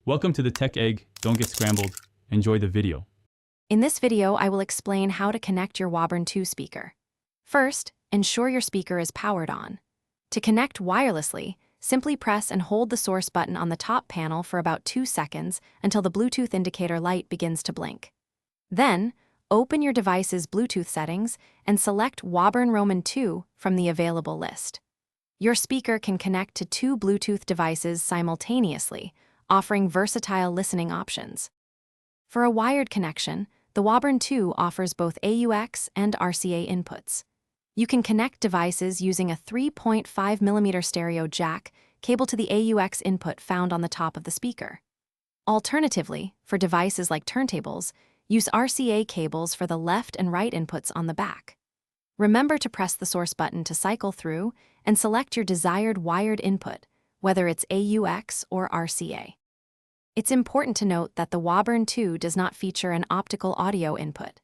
Welcome to the Tech Egg. Don't get scrambled. Enjoy the video. In this video, I will explain how to connect your Woburn 2 speaker. First, ensure your speaker is powered on. To connect wirelessly, simply press and hold the source button on the top panel for about 2 seconds until the Bluetooth indicator light begins to blink. Then, open your device's Bluetooth settings and select Woburn Roman 2 from the available list. Your speaker can connect to 2 Bluetooth devices simultaneously, offering versatile listening options. For a wired connection, the Woburn 2 offers both AUX and RCA inputs. You can connect devices using a 3.5mm stereo jack cable to the AUX input found on the top of the speaker. Alternatively, for devices like turntables, use RCA cables for the left and right inputs on the back. Remember to press the source button to cycle through and select your desired wired input, whether it's AUX or RCA. It's important to note that the Woburn 2 does not feature an optical audio input.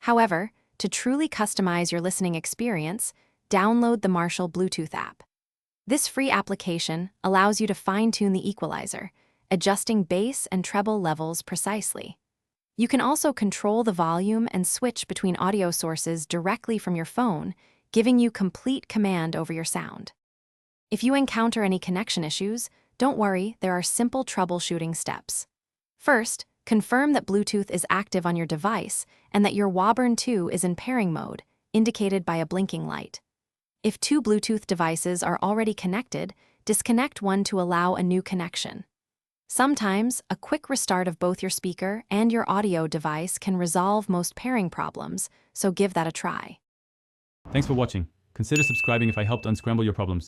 However, to truly customize your listening experience, download the Marshall Bluetooth app. This free application allows you to fine-tune the equalizer, adjusting bass and treble levels precisely. You can also control the volume and switch between audio sources directly from your phone, giving you complete command over your sound. If you encounter any connection issues, don't worry, there are simple troubleshooting steps. First, confirm that Bluetooth is active on your device and that your Woburn 2 is in pairing mode, indicated by a blinking light. If 2 Bluetooth devices are already connected, disconnect one to allow a new connection. Sometimes, a quick restart of both your speaker and your audio device can resolve most pairing problems, so give that a try. Thanks for watching. Consider subscribing if I helped unscramble your problems.